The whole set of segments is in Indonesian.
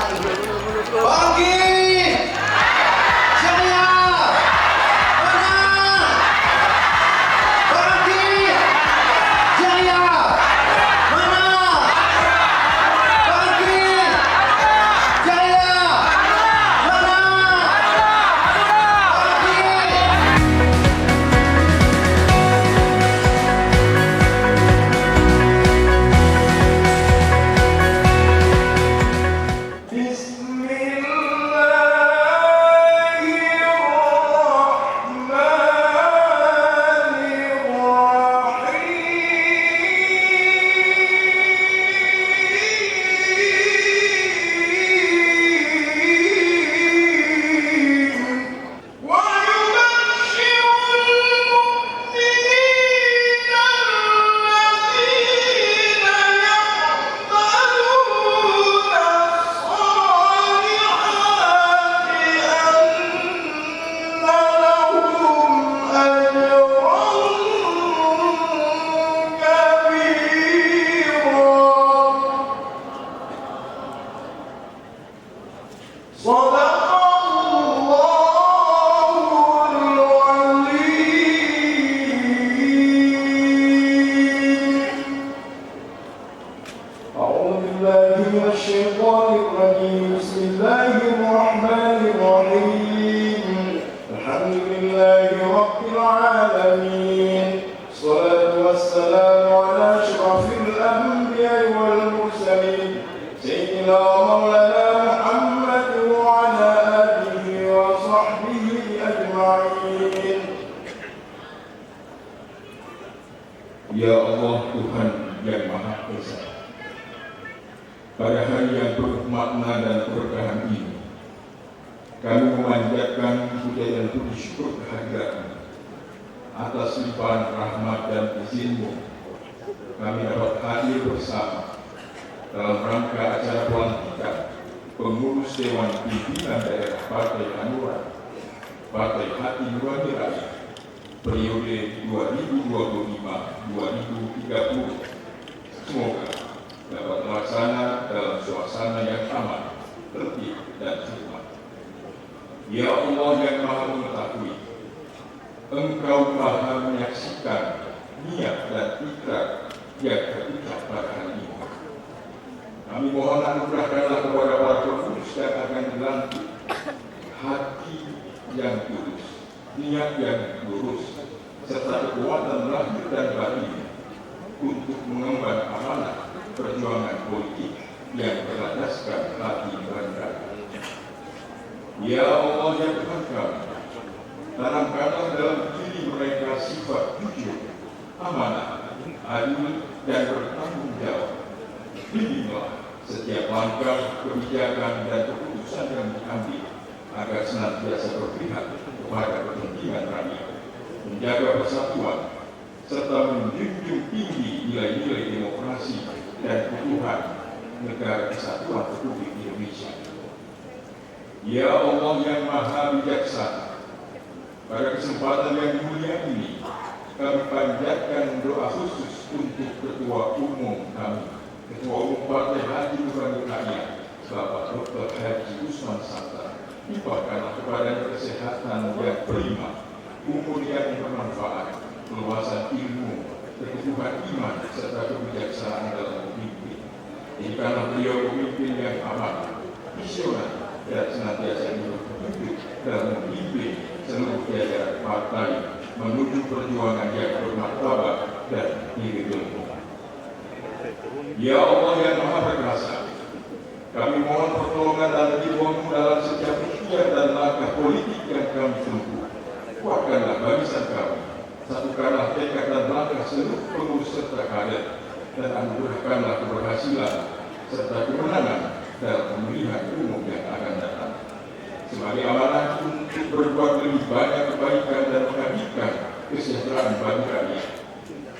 Bangkit! Jaya! Menang! Bangkit! Jaya! Menang! Bangkit! Jaya! Menang! Ya Allah Tuhan yang Maha Esa, pada hari yang penuh makna dan keberkahan ini, kami memanjatkan puja dan puji syukur kehadiran atas limpahan rahmat dan izin-Mu. Kami dapat hadir bersama dalam rangka acara pelantikan pengurus Dewan Pimpinan Daerah Partai Hanura, Partai Hati Nurani Rakyat, periode 2025-2030. Semoga dapat terlaksana dalam suasana yang aman, tertib, dan hikmat. Ya Allah yang Maha Mengetahui, Engkau Maha menyaksikan niat dan ikrar yang terucap pada hari ini. Kami mohon anugerahkanlah kepada para pengurus yang akan dilantik hati yang tulus, niat yang lurus, serta kekuatan lahir dan batin untuk mengemban amanah perjuangan politik yang berlandaskan hati nurani. Ya Allah yang Tuhan kami, tanamkanlah dalam diri mereka sifat jujur, amanah, adil, dan bertanggung jawab. Bimbinglah setiap langkah, kebijakan, dan keputusan yang diambil agar senantiasa berpihak kepada kepentingan rakyat, menjaga persatuan, serta menjunjung tinggi nilai-nilai demokrasi dan keutuhan negara kesatuan Republik Indonesia. Ya Allah yang Maha Bijaksana, pada kesempatan yang mulia ini, kami panjatkan doa khusus untuk Ketua Umum kami, Ketua Umum Partai Hati Nurani Rakyat, Bapak Dr. Haji Usman Sabta. Limpahkanlah kepadanya kesehatan yang prima, umur yang bermanfaat, keluasan ilmu, keteguhan iman, serta kebijaksanaan dalam memimpin. Jadikanlah beliau pemimpin yang aman, visioner, dan senantiasa hidup dalam memimpin seluruh jajaran partai menuju perjuangan yang bermartabat dan diri-diri. Ya Allah yang Maha Perkasa, kami mohon pertolongan dan ridho-Mu dalam setiap ikhtiar dan langkah politik yang kami tempuh. Kuatkanlah barisan kami, satukanlah tekad dan langkah seluruh pengurus serta kader, dan anugerahkanlah keberhasilan serta kemenangan dalam pemilihan umum yang akan datang. Sebagai amanah untuk berbuat lebih banyak kebaikan dan menghadirkan kesejahteraan bagi rakyat,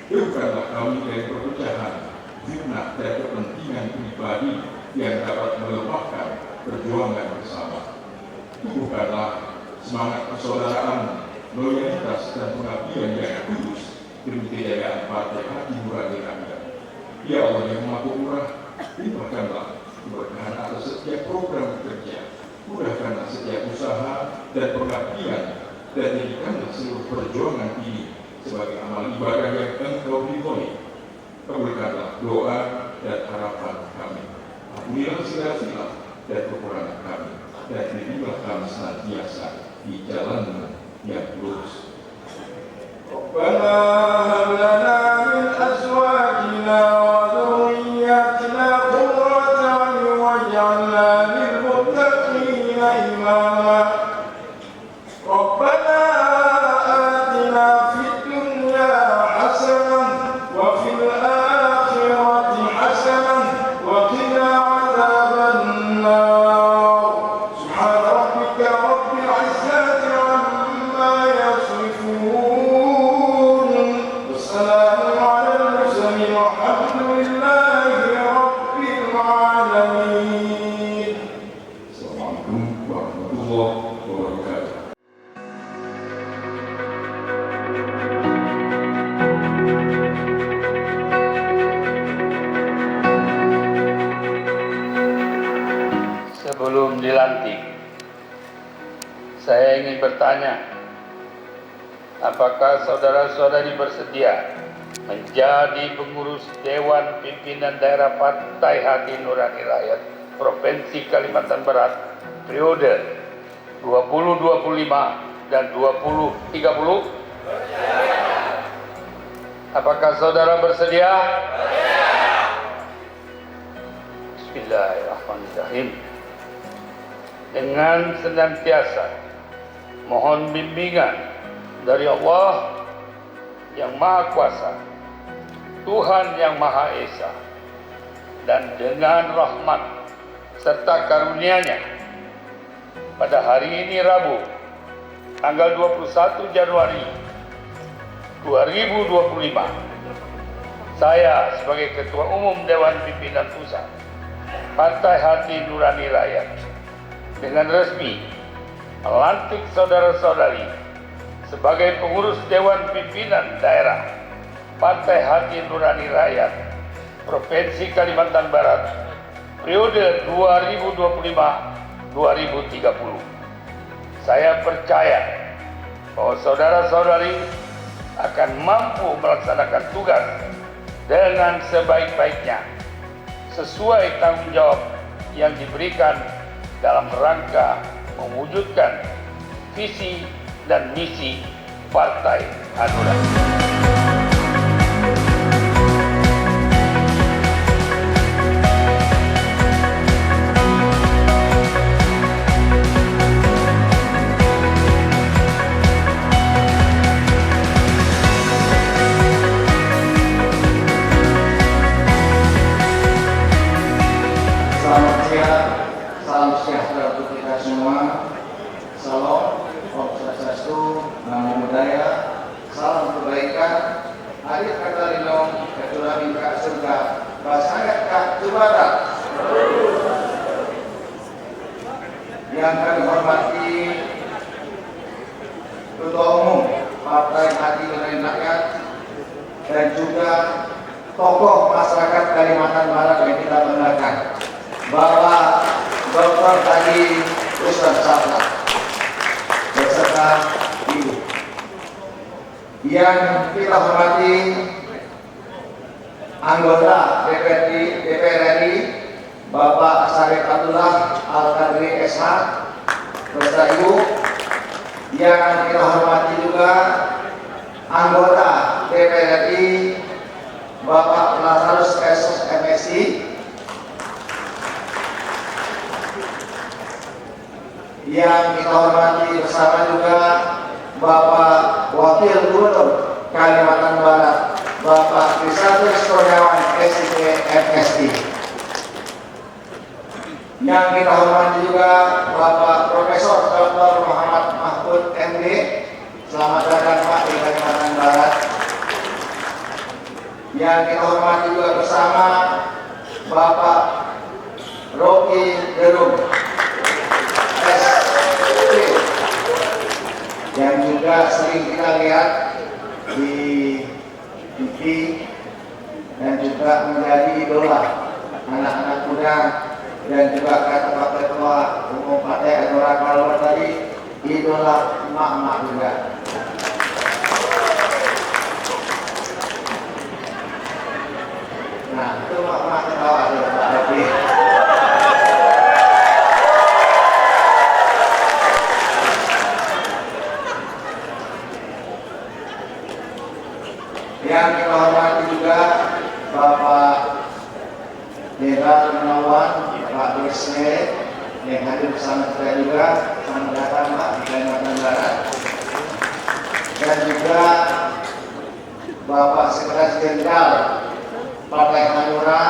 jauhkanlah kami dari perpecahan, fitnah, dan kepentingan pribadi yang dapat melemahkan perjuangan bersama. Tumbuhkanlah semangat persaudaraan, loyalitas, dan pengabdian yang tulus demi kejayaan Partai Hati Nurani Rakyat. Ya Allah yang Maha Pemurah, limpahkanlah keberkahan atas setiap program kerja, mudahkanlah setiap usaha dan pengabdian, dan jadikanlah seluruh perjuangan ini sebagai amal ibadah yang Engkau ridhoi. Kabulkanlah doa dan harapan kami. Ampunilah segala silap dan kekurangan kami, dan bimbinglah kami senantiasa di jalan-Mu yang lurus. ربنا هب لنا من أزواجنا وذرياتنا قرة أعين واجعلنا للمتقين إماما ربنا آتنا في الدنيا حسنة وفي الآخرة حسنة وقنا عذاب النار سبحان ربك رب العزة عما يصفون والسلام على المرسلين والحمد لله رب العالمين. Assalamualaikum warahmatullahi wabarakatuh. Sebelum dilantik, saya ingin bertanya, apakah saudara-saudari bersedia menjadi pengurus Dewan Pimpinan Daerah Partai Hati Nurani Rakyat Provinsi Kalimantan Barat periode 2025 dan 2030? Apakah saudara bersedia? Bismillahirrahmanirrahim. Dengan senantiasa mohon bimbingan dari Allah yang Maha Kuasa, Tuhan yang Maha Esa, dan dengan rahmat serta karunia-Nya, pada hari ini Rabu, tanggal 21 Januari 2025, saya sebagai Ketua Umum Dewan Pimpinan Pusat Partai Hati Nurani Rakyat dengan resmi melantik saudara-saudari sebagai pengurus Dewan Pimpinan Daerah Partai Hati Nurani Rakyat Provinsi Kalimantan Barat periode 2025-2030. Saya percaya bahwa saudara-saudari akan mampu melaksanakan tugas dengan sebaik-baiknya sesuai tanggung jawab yang diberikan dalam rangka mewujudkan visi dan misi Partai Hanura. Selamat siang, salam sejahtera untuk kita semua. Salam, Om Swastiastu, Namo Buddhaya, salam kebaikan. Adik kata Linong, ketua mingka surga, pasangan kak Jubara. Yang kami hormati Ketua Umum Partai Hati Nurani Rakyat dan juga tokoh masyarakat Kalimantan Barat yang kita banggakan, Bapak Dr. Tadi Ustaz Sabta beserta Ibu. Yang kita hormati anggota DPR RI Bapak Syarif Abdullah Al-Qadri SH beserta Ibu. Yang kita hormati juga anggota DPR RI Bapak Lazarus MSI. Yang kita hormati bersama juga Bapak Wakil Gubernur Kalimantan Barat Bapak Kristianus Kurniawan SIP MSI. Yang kita hormati juga Bapak Profesor Dr. Muhammad Mahfud MD. Selamat datang Pak di Kalimantan Barat. Yang kita hormati juga bersama Bapak Rocky Gerung SPP, yang juga sering kita lihat di TV dan juga menjadi idola anak-anak muda dan juga kata Pak Ketua Umum Partai Hanura Kalbar tadi, idola emak-emak juga. Nah, itu emak-emak ketawa tuh Pak Depi. Yang kita hormati juga Bapak Jenderal Gunawan, Pak Desne yang hadir bersama kita juga, selamat datang Pak di Kalimantan Barat. Dan juga Bapak Sekretaris Jenderal Partai Hanura,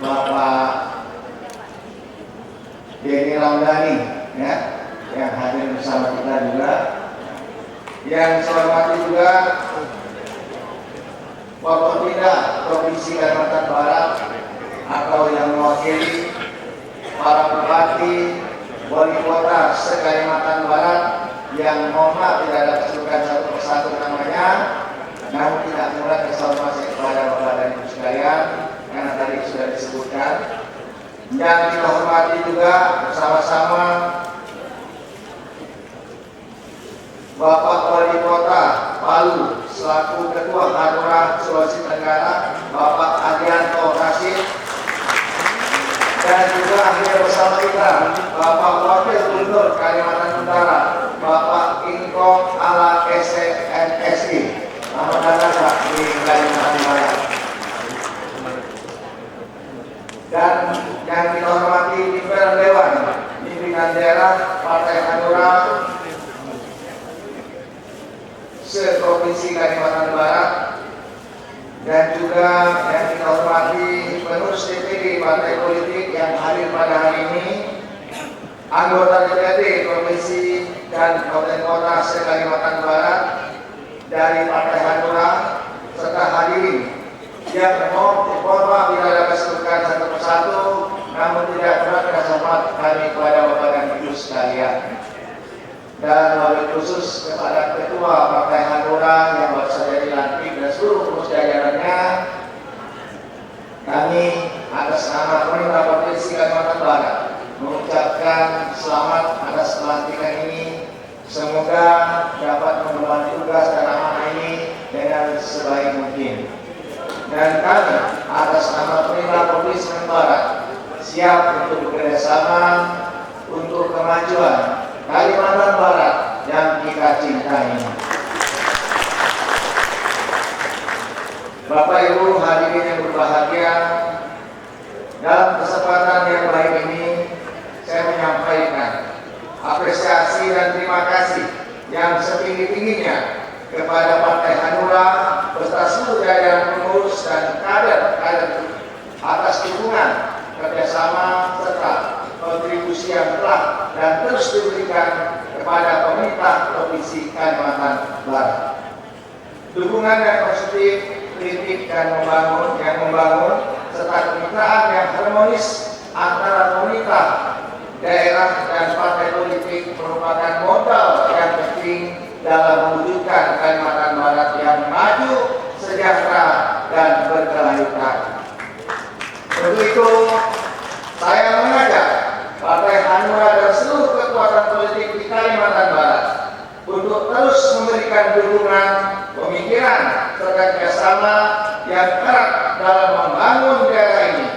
Bapak Denny Ramdhani, ya, yang hadir bersama kita juga. Yang saya hormati juga Forkopimda Provinsi Kalimantan Barat atau yang mewakili para bupati, wali kota se-Kalimantan Barat yang mohon maaf tidak ada kesulitan satu persatu namanya, namun tidak mengurangi informasi kepada Bapak dan Ibu sekalian karena tadi sudah disebutkan. Yang kita hormati juga bersama-sama Bapak Wali Kota Palu selaku Ketua Hanura Sulawesi Tenggara, Bapak Adianto Rashid, dan juga hadir bersama kita Bapak Wakil Gubernur Kalimantan Utara, Bapak Ingkong Ala SNSI. Selamat datang Pak di Kalimantan Barat. Dan yang kita hormati pimpinan Dewan Pimpinan Daerah Partai Hanura se-Provinsi Kalimantan Barat, dan juga yang kita hormati pengurus DPD partai politik yang hadir pada hari ini, anggota DPD Provinsi dan Kabupaten Kota se-Kalimantan Barat dari Partai Hanura, serta hadirin yang mohon maaf bila ada kesulitan satu persatu, namun tidak berat rasa hormat kami kepada Bapak dan Ibu sekalian. Dan wabil khusus kepada Ketua Partai Hanura yang baru saja dilantik dan seluruh pengurus jajarannya, kami atas nama pemerintah Provinsi Kalimantan Barat mengucapkan selamat atas pelantikan ini. Semoga dapat mengemban tugas dan amanah ini dengan sebaik mungkin. Dan kami atas nama pemerintah Provinsi Kalimantan Barat siap untuk bekerjasama untuk kemajuan Kalimantan Barat yang kita cintai. Bapak Ibu hadirin yang berbahagia, dalam kesempatan yang baik ini saya menyampaikan apresiasi dan terima kasih yang setinggi-tingginya kepada Partai Hanura beserta seluruh jajaran pengurus dan kader-kader atas dukungan, kerjasama serta kontribusi yang telah dan terus diberikan kepada pemerintah Provinsi Kalimantan Barat. Dukungan yang positif, kritik dan membangun, serta kemitraan yang harmonis antara pemerintah daerah dan partai politik merupakan modal yang penting dalam mewujudkan Kalimantan Barat yang maju, sejahtera dan berkelanjutan. Untuk itu, saya mengajak Partai Hanura dan seluruh kekuatan politik di Kalimantan Barat untuk terus memberikan dukungan, pemikiran, serta kerjasama yang erat dalam membangun daerah ini.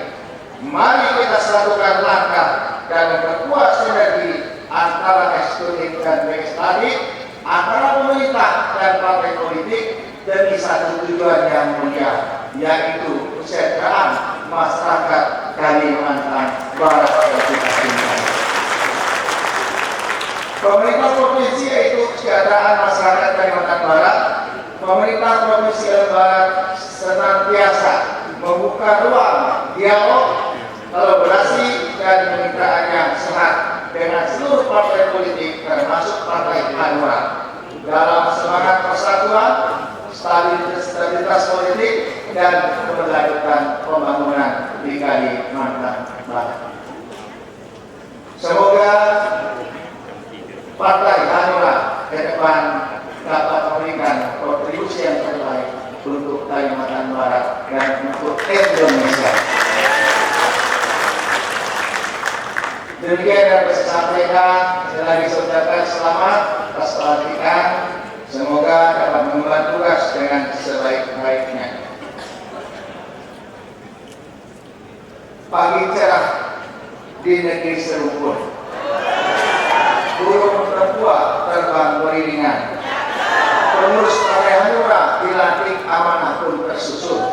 Mari kita satukan langkah dan memperkuat sinergi antara eksekutif dan legislatif, antara pemerintah dan partai politik demi satu tujuan yang mulia, yaitu kesejahteraan masyarakat Kalimantan Barat yang kita cintai. Pemerintah provinsi yaitu kesejahteraan masyarakat Kalimantan Barat. Pemerintah Provinsi Kalimantan Barat senantiasa membuka ruang dialog, kolaborasi dan kemitraan yang sehat dengan seluruh partai politik termasuk Partai Hanura dalam semangat persatuan, stabilitas politik dan keberlanjutan pembangunan di Kalimantan Barat. Semoga Partai Hanura ke depan dapat memberikan kontribusi yang terbaik untuk Kalimantan Barat dan untuk Indonesia. Demikian yang bisa saya sampaikan. Sekali lagi saya ucapkan selamat atas pelantikan. Semoga dapat mengemban tugas dengan sebaik-baiknya. Pagi cerah di negeri serumpun, burung tertua terbang beriringan, pengurus Partai Hanura dilantik amanah pun tersusun,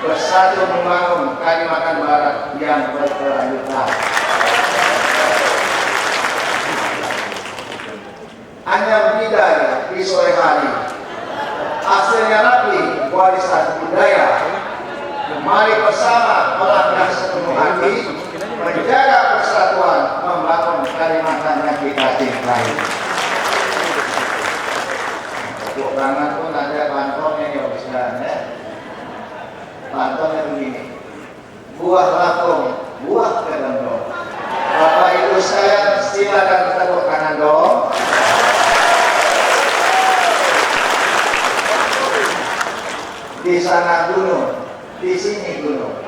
bersatu membangun Kalimantan Barat yang berkelanjutan. Hanya bidaya di sore hari, hasilnya rapi warisan budaya. Mari bersama melangkah sepenuh hati, menjaga persatuan, membangun Kalimantan yang kita cintai. Tepuk tangan pun ada pantomnya ya sekarang ya. Pantomnya begini, buah lapung, buah kedondong. Bapak Ibu sekalian silakan tepuk tangan dong. Di sana gunung, di sini gunung.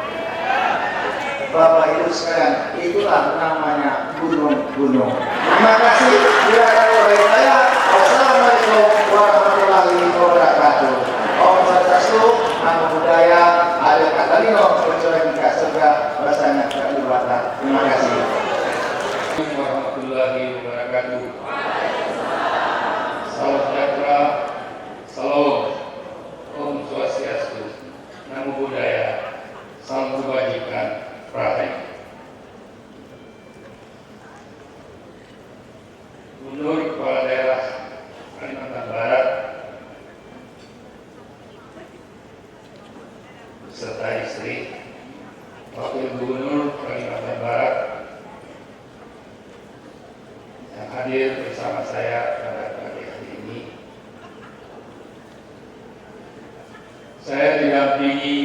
Bapak Ibu sekalian, itulah namanya gunung-gunung. Terima kasih. Bila ada oleh saya, wassalamualaikum warahmatullahi wabarakatuh. Om Swastiastu, Namo Buddhaya, Ade Katalino, Perjuangan Ika Surga, Rasanya Keadilan. Terima kasih. Assalamualaikum warahmatullahi wabarakatuh. Salam sejahtera, salam, Om Swastiastu, Namo Buddhaya, salam kebajikan, Rahayu. Gubernur Kepala Daerah Kalimantan Barat beserta istri, Wakil Gubernur Kalimantan Barat yang hadir bersama saya pada pagi hari ini. Saya didampingi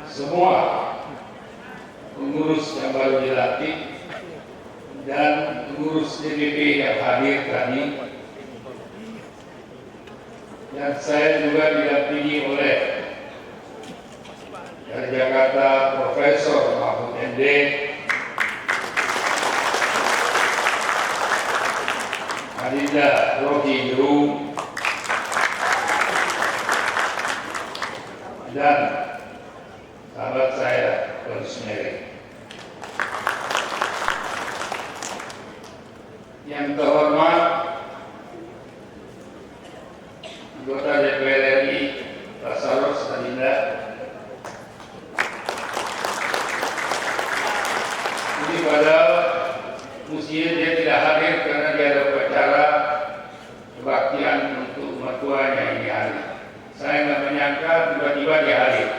semua pengurus yang baru dilantik dan pengurus DPP yang hadir tadi, dan saya juga didampingi oleh dari Jakarta Profesor Mahfud MD, Adinda Rocky Gerung, dan sahabat saya Rosemary. Yang terhormat anggota DPR RI Lazarus Adinda, ini padahal mestinya dia tidak hadir karena dia ada upacara kebaktian untuk mertuanya ini hari. Saya nggak menyangka tiba-tiba dia hadir.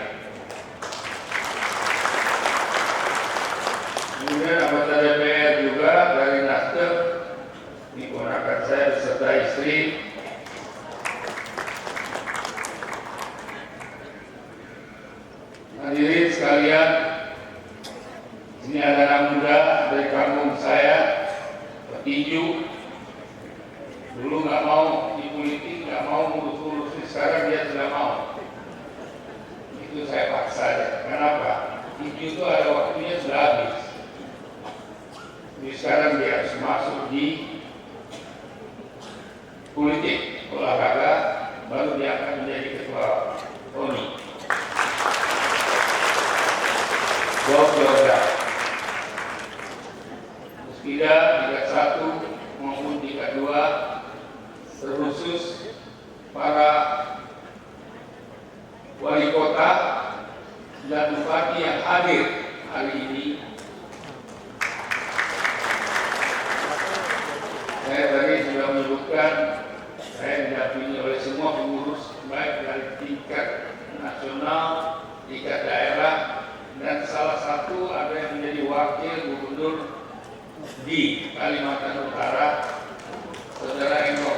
Kemudian anggota DPR juga dari Nasdem, ini ponakan saya beserta istri. Hadirin sekalian, ini ada anak muda dari kampung saya, petinju. Dulu nggak mau di politik, nggak mau ngurus-ngurus, sekarang dia sudah mau. Itu saya paksa aja. Kenapa? Tinju itu ada waktunya sudah habis. Jadi sekarang dia harus masuk di politik, olahraga, baru dia akan menjadi ketua KONI. Jogja. Meski tingkat 1 maupun tingkat 2, terkhusus para wali kota dan bupati yang hadir hari ini. Saya tadi sudah menyebutkan saya didampingi oleh semua pengurus, baik dari tingkat nasional, tingkat daerah, dan salah satu ada yang menjadi wakil gubernur di Kalimantan Utara, Saudara Hendro.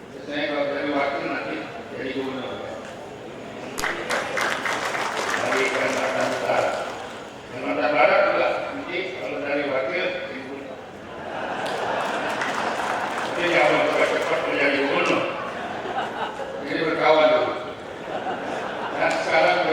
Biasanya kalau dari wakil nanti jadi gubernur dari Kalimantan Utara. Kalimantan Barat juga nanti kalau dari wakil jadi gubernur. Jadi jangan cepat-cepat menjadi gubernur. Jadi berkawan dulu. Dan sekarang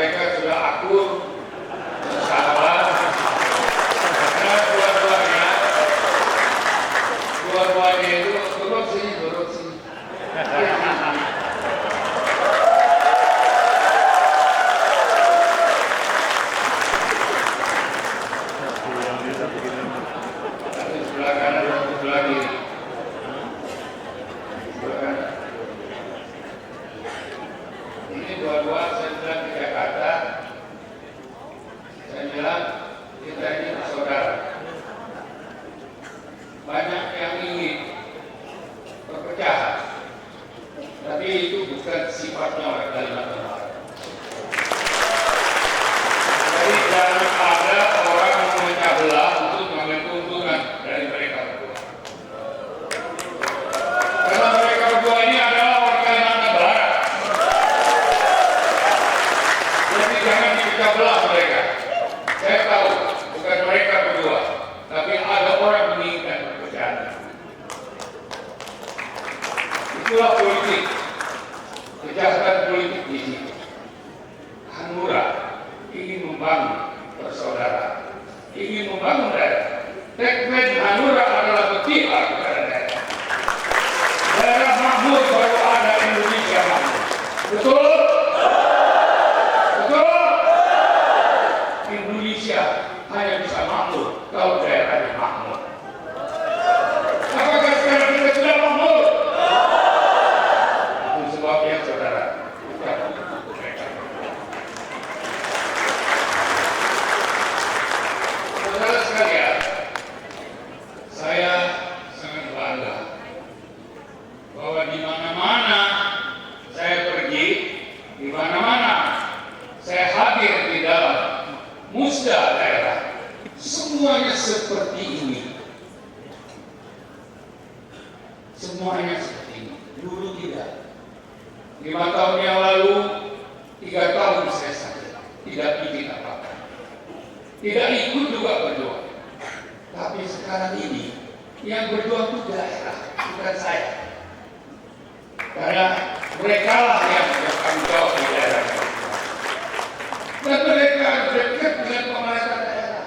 makmur kalau daerahnya makmur. Apakah sekarang kita sudah makmur? Itu sebabnya saudara, kita butuh mereka. Saudara sekalian, saya sangat bangga bahwa di mana-mana saya pergi, di mana-mana saya hadir di dalam musda daerah, semuanya seperti ini. Semuanya seperti ini. Dulu tidak. 5 tahun yang lalu, 3 tahun saya sakit, tidak bikin apa-apa, tidak ikut juga berdoa. Tapi sekarang ini yang berdoa itu daerah, bukan saya. Karena mereka lah yang bertanggung jawab di daerah. Dan mereka dekat dengan pemerintah daerah.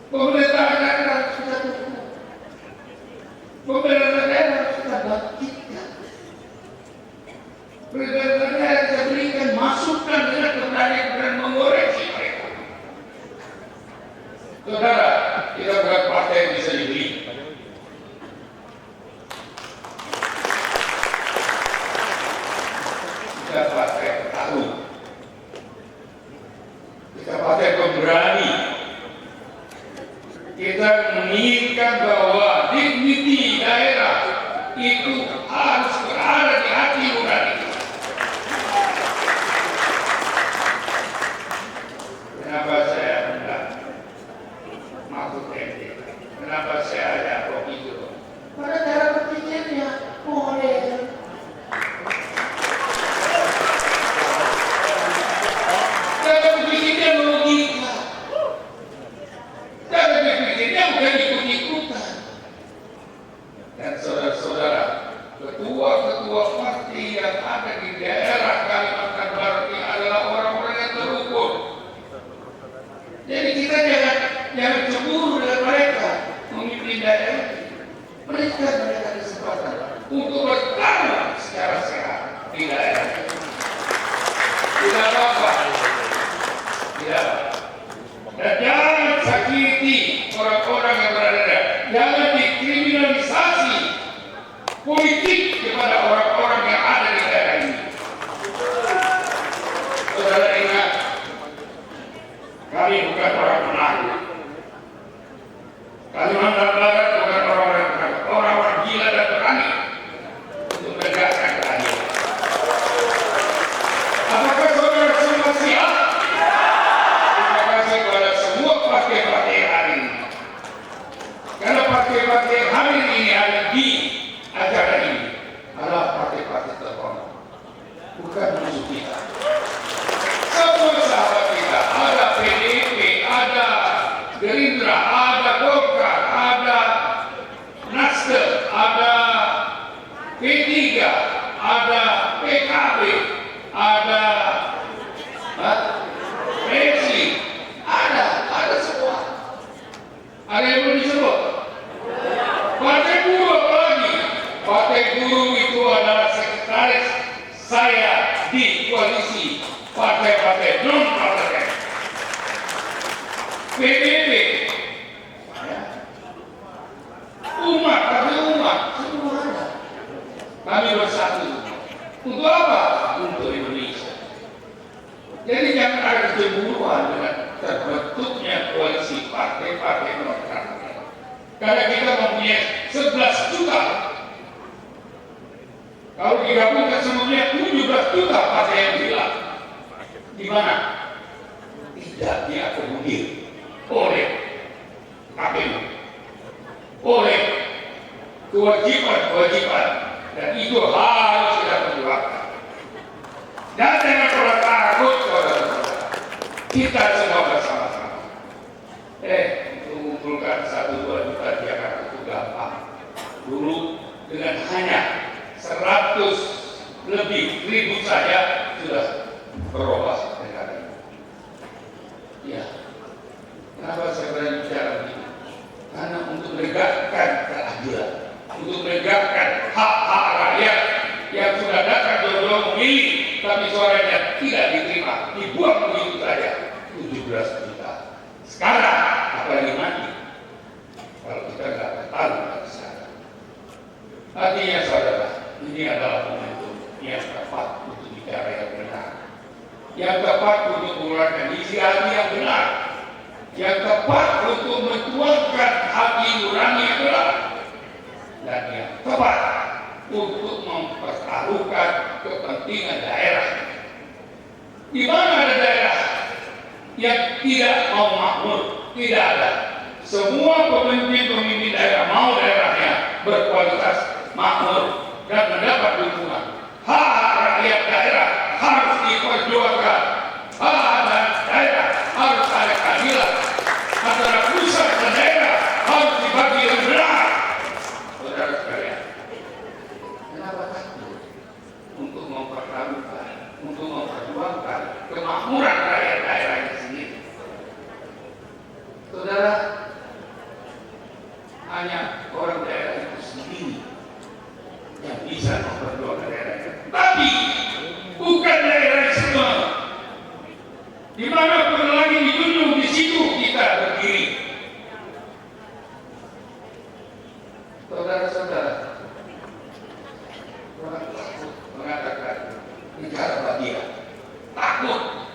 Pemerintah daerah sudah tutup. Pemerintah daerah sudah bangkitkan. Pemerintah daerah sudah berikan masukan dengan keberanian mengoreksi mereka. Saudara, kita bukan partai yang bisa dibeli. Kita partai petarung. Kita partai pemberani. Kita menginginkan bahwa dignity daerah itu harus berada di hati nurani. Kenapa saya hendak masuk MD? Kenapa saya ada kok itu? Pada cara berpikirnya boleh. Cara berpikirnya logika. Cara berpikirnya bukan ikut-ikutan. Dan saudara-saudara, ketua-ketua parti yang ada di daerah Kalimantan Barat ini adalah orang-orang yang terukur. Jadi kita jangan cemburu dengan mereka memimpin daerah. Mereka kesempatan untuk bertarung secara sehat di daerah. Tidak apa-apa. Tidak. Dan jangan sakiti orang-orang yang berada di. Jangan dikriminalisasi politik kepada orang-orang yang ada di daerah ini. Saudara ingat, kami bukan orang penakut. Kalimantan Barat bukan orang-orang gila dan berani untuk menegakkan keadilan. Apakah saudara semua siap? Terima kasih kepada semua partai-partai yang hadir ini. Karena partai-partai yang hadir ini ada di acara ini adalah partai-partai terhormat, bukan musuh kita. Semua sahabat kita, ada PDIP, ada Gerindra, ada Golkar, ada Nasdem, ada P3, ada PKB, ada PSI, ada semua. Ada yang belum disebut. Partai Buruh apalagi? Partai Buruh itu adalah sekretaris saya di koalisi partai-partai non-partai. PBB, umat, semua ada. Kami bersatu. Untuk apa? Untuk Indonesia. Jadi jangan ada kecemburuan dengan terbentuknya koalisi partai-partai non-partai. Karena kita mempunyai 11 juta. Kalau digabungkan semuanya 17 juta partai yang hilang. Di mana? Tidak diakomodir oleh KPU, oleh kewajiban-kewajiban, dan itu harus kita perjuangkan. Dan jangan pernah takut, saudara-saudara. Kita semua bersama-sama. Mengumpulkan 1-2 juta di Jakarta itu gampang. Dulu dengan hanya 100 lebih ribu saja sudah berubah negara ini. Ya. Kenapa saya berani bicara begini? Karena untuk menegakkan keadilan, untuk menegakkan hak-hak rakyat yang sudah datang jauh-jauh memilih, tapi suaranya tidak diterima, dibuang begitu saja. 17 juta. Sekarang, apalagi isi hati yang benar, yang tepat untuk mentuangkan hati nurani yang benar, dan yang tepat untuk mempertaruhkan kepentingan daerah. Di mana ada daerah yang tidak mau makmur? Tidak ada. Semua pemimpin daerah mau daerahnya berkualitas makmur dan mendapat dukungan. Hak rakyat daerah harus diperjuangkan. Hak daerah harus ada keadilan. Antara pusat dan daerah harus dibagi yang benar. Saudara sekalian, kenapa takut untuk mempertaruhkan, untuk memperjuangkan kemakmuran rakyat daerah itu sendiri? Saudara, hanya orang daerah itu sendiri yang bisa memperjuangkan daerahnya. Tapi bukan daerah semua. Di mana penelangi ditunjuk, di situ kita berdiri. Saudara-saudara, orang takut mengatakan negara bagian. Takut.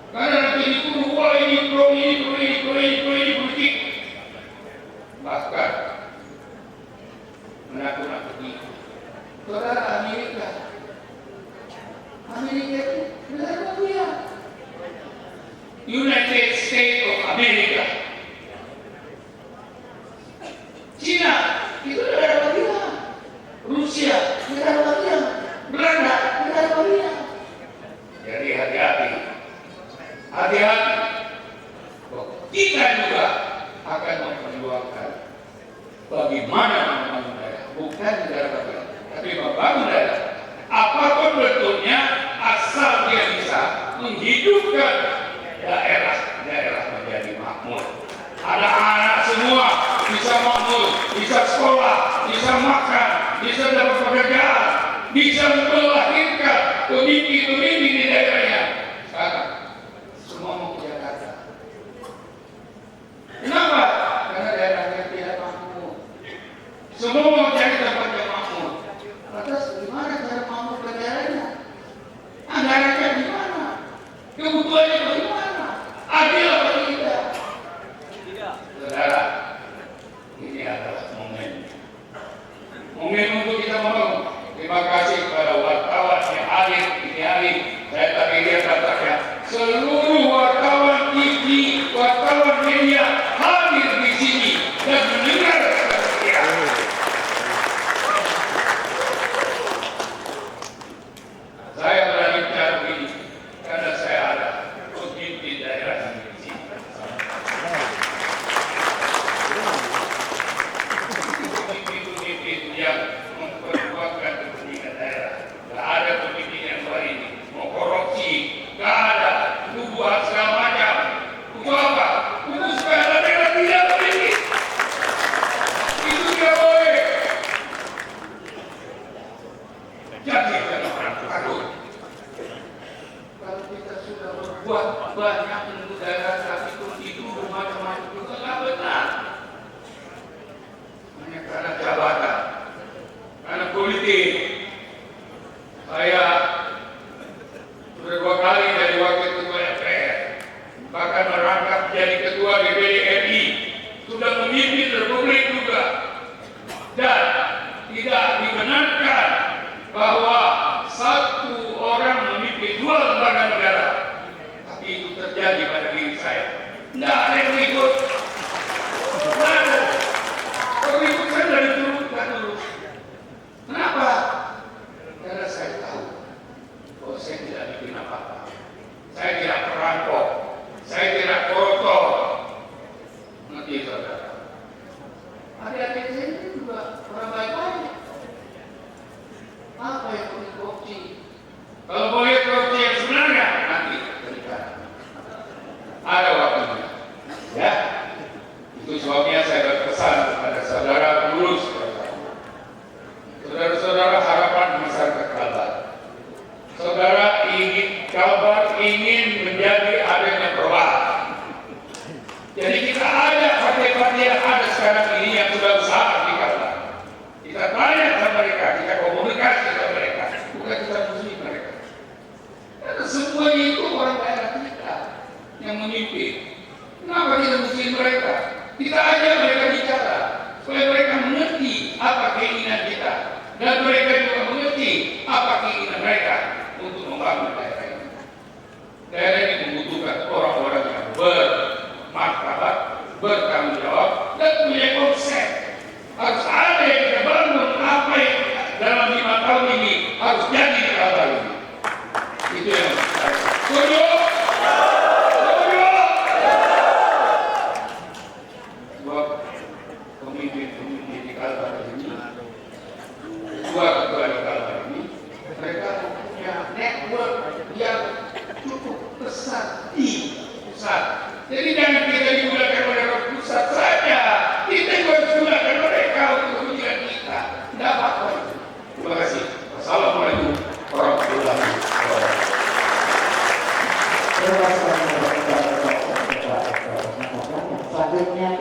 Karena nanti dituduh, wah ini politik. Bahkan menakut-nakuti. Saudara, Amerika itu negara bagian. United States of America. China itu negara bagian. Rusia negara bagian. Belanda negara bagian. Jadi hati-hati. Hati-hati. Kita juga akan memperjuangkan bagaimana membangun daerah. Bukan negara bagian, tapi membangun daerah. Apapun bentuknya, asal dia bisa menghidupkan daerah menjadi makmur. Anak-anak semua bisa makmur, bisa sekolah, bisa makan, bisa dapat pekerjaan, bisa melahirkan pemimpin-pemimpin di daerahnya. Sekarang semua mau ke Jakarta. Kenapa? Karena daerahnya tidak makmur. Semua mau cari tempat yang makmur. Lantas gimana cara makmur ke daerahnya? Anggarannya di mana? Kebutuhannya bagaimana? Adil atau tidak? Saudara, ini adalah momen untuk kita membangun. Terima kasih kepada wartawan yang hadir ini hari. Saya tadi lihat datanya, seluruh wartawan TV, wartawan media hadir di sini dan mendengar saya. Saya berani bicara begini karena saya ada pemimpin daerah yang di sini. Pemimpin yang memperjuangkan kepentingan daerah. Gak ada pemimpin yang luar ini mau korupsi, gak ada tuduhan segala macam. Untuk apa? Untuk supaya daerah tidak memiliki. Itu tidak boleh. Jadi jangan orang takut. Kalau kita sudah berbuat banyak untuk daerah, tapi itu macam-macam juga nggak benar. Hanya karena jabatan, karena politik. Saya sudah 2 kali jadi wakil ketua MPR, bahkan merangkap jadi ketua DPD RI, sudah memimpin Republik juga, dan tidak dibenarkan bahwa satu orang memimpin 2 lembaga negara. Tapi itu terjadi pada diri saya. Tidak ada yang ikut. Tidak ada. Kalau ikut saya dari turunkan dulu. Kenapa? Karena saya tahu bahwa saya tidak bikin apa-apa. Saya tidak perampok. Saya tidak koruptor. Nanti saudara. Adik-adik saya ini juga orang baik-baik. Apa yang boleh korupsi? Kalau boleh korupsi yang sebenarnya, nanti berikan. Ada waktunya. Ya. Itu sebabnya saya berpesan kepada saudara pengurus. Saudara-saudara harapan masyarakat Kalbar. Saudara ingin Kalbar ingin menjadi adanya perubahan. Jadi kita ada partai-partai yang ada sekarang ini yang sudah besar di Kalbar. Kita tanya sama mereka, kita komunikasi sama mereka, bukan kita musuhi mereka. Kita ajak mereka bicara supaya mereka mengerti apa keinginan kita dan mereka juga mengerti apa keinginan mereka untuk membangun daerah ini. Daerah ini membutuhkan orang-orang yang bermartabat, bertanggung jawab, dan punya konsep. Harus ada yang kita bangun apa yang dalam 5 tahun ini harus jadi di Kalbar ini. Itu yang saya setuju. Sebab pemimpin-pemimpin di Kalbar ini, dua ketua di Kalbar ini, mereka punya network yang cukup besar di pusat. Jadi jangan kita digunakan oleh orang pusat saja. Kita juga harus gunakan mereka untuk kepentingan kita. Tidak apa-apa. Terima kasih. Wassalamualaikum warahmatullahi wabarakatuh. Terima kasih. Selanjutnya